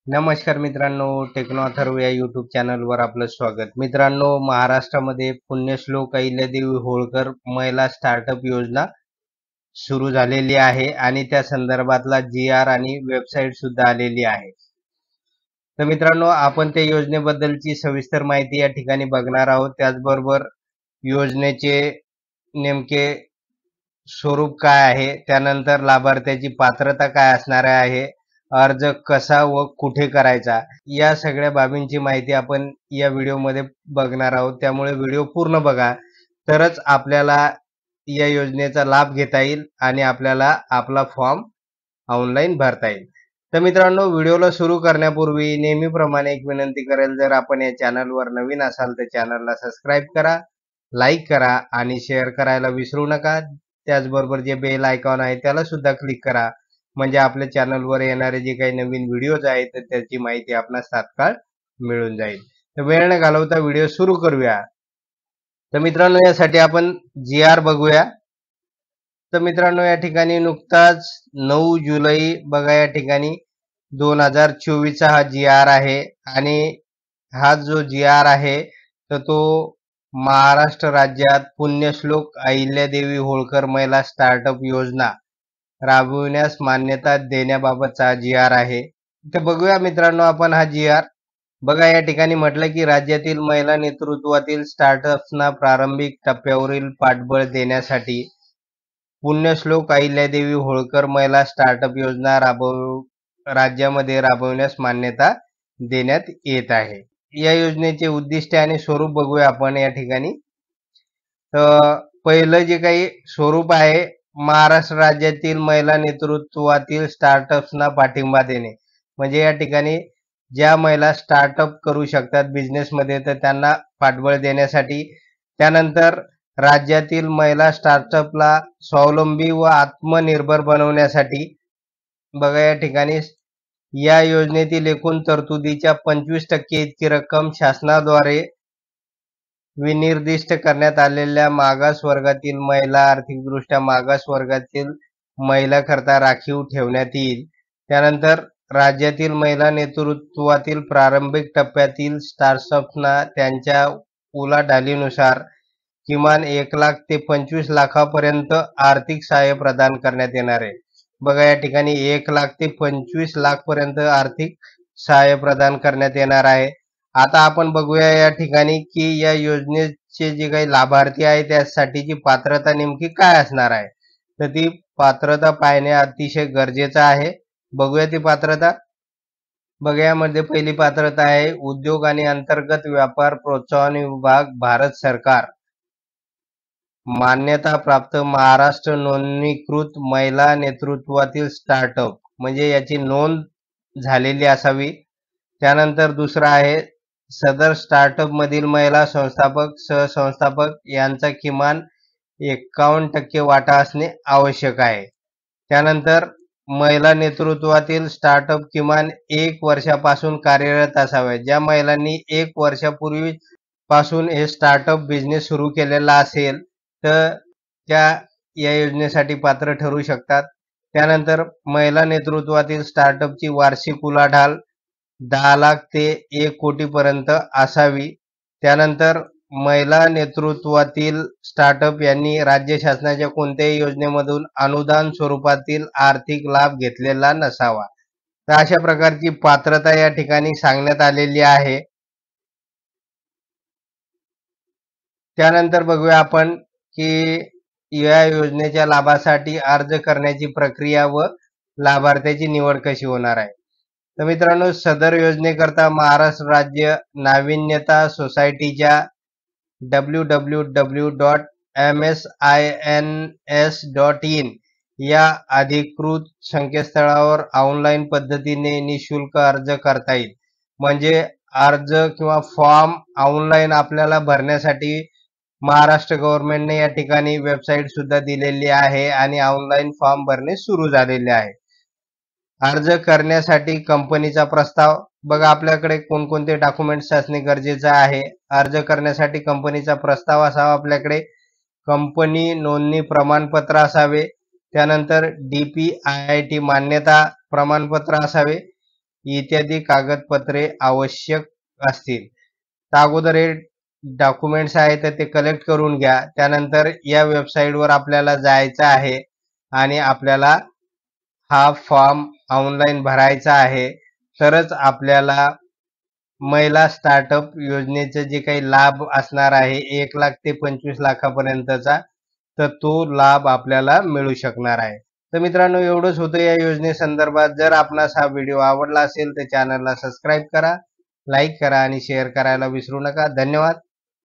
नमस्कार मित्रांनो, टेक्नो अथर्व या यूट्यूब चॅनलवर आपलं स्वागत. मित्रांनो, महाराष्ट्रामध्ये पुण्यश्लोक अहिल्यादेवी होळकर महिला स्टार्टअप योजना सुरू झालेली आहे आणि त्या संदर्भातला जी-आर आणि वेबसाईट सुद्धा आलेली आहे. तर मित्रांनो, आपण त्या योजनेबद्दलची सविस्तर माहिती या ठिकाणी बघणार आहोत. त्याचबरोबर योजनेचे नेमके स्वरूप काय आहे, त्यानंतर लाभार्थ्याची पात्रता काय असणार आहे, अर्ज कसा व कुठे करायचा, या सगळ्या बाबींची माहिती आपण या व्हिडिओमध्ये बघणार आहोत. त्यामुळे व्हिडिओ पूर्ण बघा, तरच आपल्याला या योजनेचा लाभ घेता येईल आणि आपल्याला आपला फॉर्म ऑनलाईन भरता येईल. तर मित्रांनो, व्हिडिओला सुरू करण्यापूर्वी नेहमीप्रमाणे एक विनंती करेल, जर आपण या चॅनलवर नवीन असाल तर चॅनलला सबस्क्राईब करा, लाईक करा आणि शेअर करायला विसरू नका. त्याचबरोबर जे बेल आयकॉन आहे त्याला सुद्धा क्लिक करा, म्हणजे आपल्या चॅनलवर येणारे जे काही नवीन व्हिडिओज आहेत तर त्याची माहिती आपणास तात्काळ मिळून जाईल. तर वेळ न घालवता व्हिडिओ सुरू करूया. तर मित्रांनो, यासाठी आपण जी-आर बघूया. तर मित्रांनो, या ठिकाणी नुकताच 9 जुलै बघा, या ठिकाणी 2024चा हा जी-आर आहे आणि हा जो जी-आर आहे तर तो महाराष्ट्र राज्यात पुण्यश्लोक अहिल्यादेवी होळकर महिला स्टार्टअप योजना राबविण्यास मान्यता देण्याबाबतचा जी-आर आहे. तर बघूया मित्रांनो आपण हा जी-आर. बघा, या ठिकाणी म्हटलं की राज्यातील महिला नेतृत्वातील स्टार्टअप्सना प्रारंभिक टप्प्यावरील पाठबळ देण्यासाठी पुण्यश्लोक अहिल्यादेवी होळकर महिला स्टार्टअप योजना राज्यामध्ये राबवण्यास मान्यता देण्यात येत आहे. या योजनेचे उद्दिष्ट आणि स्वरूप बघूया आपण या ठिकाणी. तर पहिलं जे काही स्वरूप आहे, महाराष्ट्र राज्यातील महिला नेतृत्वातील स्टार्टअप्सना पाठिंबा देणे. म्हणजे या ठिकाणी ज्या महिला स्टार्टअप करू शकतात बिझनेसमध्ये तर त्यांना पाठबळ देण्यासाठी. त्यानंतर राज्यातील महिला स्टार्टअपला स्वावलंबी व आत्मनिर्भर बनवण्यासाठी. बघा, या ठिकाणी या योजनेतील एकूण तरतुदीच्या 25% इतकी रक्कम शासनाद्वारे विनिर्दिष्ट करण्यात आलेल्या मागास वर्गातील महिला, आर्थिकदृष्ट्या मागास वर्गातील महिलांकरता राखीव ठेवण्यात येईल. त्यानंतर राज्यातील महिला नेतृत्वातील प्रारंभिक टप्प्यातील स्टार्टअप्सना त्यांच्या उलाढालीनुसार किमान 1 लाख ते 25 लाखापर्यंत आर्थिक सहाय्य प्रदान करण्यात येणार आहे. बघा, या ठिकाणी 1 लाख ते 25 लाख पर्यंत आर्थिक सहाय्य प्रदान करण्यात येणार आहे. आता आपण बघूया या ठिकाणी की या योजनेचे जे काही लाभार्थी आहे त्यासाठीची पात्रता नेमकी काय असणार आहे. तर ती पात्रता पाहणे अतिशय गरजेचं आहे. बघूया ती पात्रता. बघा, यामध्ये पहिली पात्रता आहे उद्योग आणि अंतर्गत व्यापार प्रोत्साहन विभाग, भारत सरकार मान्यता प्राप्त महाराष्ट्र नोंदणीकृत महिला नेतृत्वातील स्टार्टअप, म्हणजे याची नोंद झालेली असावी. त्यानंतर दुसरा आहे सदर स्टार्टअप मधील महिला संस्थापक, सहसंस्थापक यांचा किमान 51% वाटा असणे आवश्यक आहे. त्यानंतर महिला नेतृत्वातील स्टार्टअप किमान 1 वर्षापासून कार्यरत असावे. ज्या महिलांनी 1 वर्षापूर्वी पासून हे स्टार्टअप बिझनेस सुरू केलेला असेल तर त्या या योजनेसाठी पात्र ठरू शकतात. त्यानंतर महिला नेतृत्वातील स्टार्टअपची वार्षिक उलाढाल 10 लाख ते 1 कोटीपर्यंत असावी. त्यानंतर महिला नेतृत्वातील स्टार्टअप यांनी राज्य शासनाच्या कोणत्याही योजनेमधून अनुदान स्वरूपातील आर्थिक लाभ घेतलेला नसावा. तर अशा प्रकारची पात्रता या ठिकाणी सांगण्यात आलेली आहे. त्यानंतर बघूया आपण की या योजनेच्या लाभासाठी अर्ज करण्याची प्रक्रिया व लाभार्थ्याची निवड कशी होणार आहे. तर मित्रांनो, सदर योजनेकरता महाराष्ट्र राज्य नाविन्यता सोसायटीच्या www.msins.in या अधिकृत संकेतस्थळावर ऑनलाईन पद्धतीने निशुल्क अर्ज करता येईल. म्हणजे अर्ज किंवा फॉर्म ऑनलाईन आपल्याला भरण्यासाठी महाराष्ट्र गव्हर्नमेंटने या ठिकाणी वेबसाईट सुद्धा दिलेली आहे आणि ऑनलाईन फॉर्म भरणे सुरू झालेले आहे. अर्ज करण्यासाठी कंपनीचा प्रस्ताव. बघा, आपल्याकडे कोणकोणते डॉक्युमेंट्स असणे गरजेचं आहे. अर्ज करण्यासाठी कंपनीचा प्रस्ताव असावा आपल्याकडे, कंपनी नोंदणी प्रमाणपत्र असावे, त्यानंतर DPIIT मान्यता प्रमाणपत्र असावे, इत्यादी कागदपत्रे आवश्यक असतील. तर अगोदर हे डॉक्युमेंट्स आहेत तर ते कलेक्ट करून घ्या. त्यानंतर या वेबसाईटवर आपल्याला जायचं आहे आणि आपल्याला हा फॉर्म ऑनलाईन भरायचा आहे. तरच आपल्याला महिला स्टार्टअप योजनेचे जे काही लाभ असणार आहे 1,00,000 ते 25 लाखापर्यंतचा, तर तो लाभ आपल्याला मिळू शकणार आहे. तर मित्रांनो एवढंच होतं या योजनेसंदर्भात. जर आपणास हा व्हिडिओ आवडला असेल तर चॅनलला सबस्क्राईब करा, लाईक करा आणि शेअर करायला विसरू नका. धन्यवाद.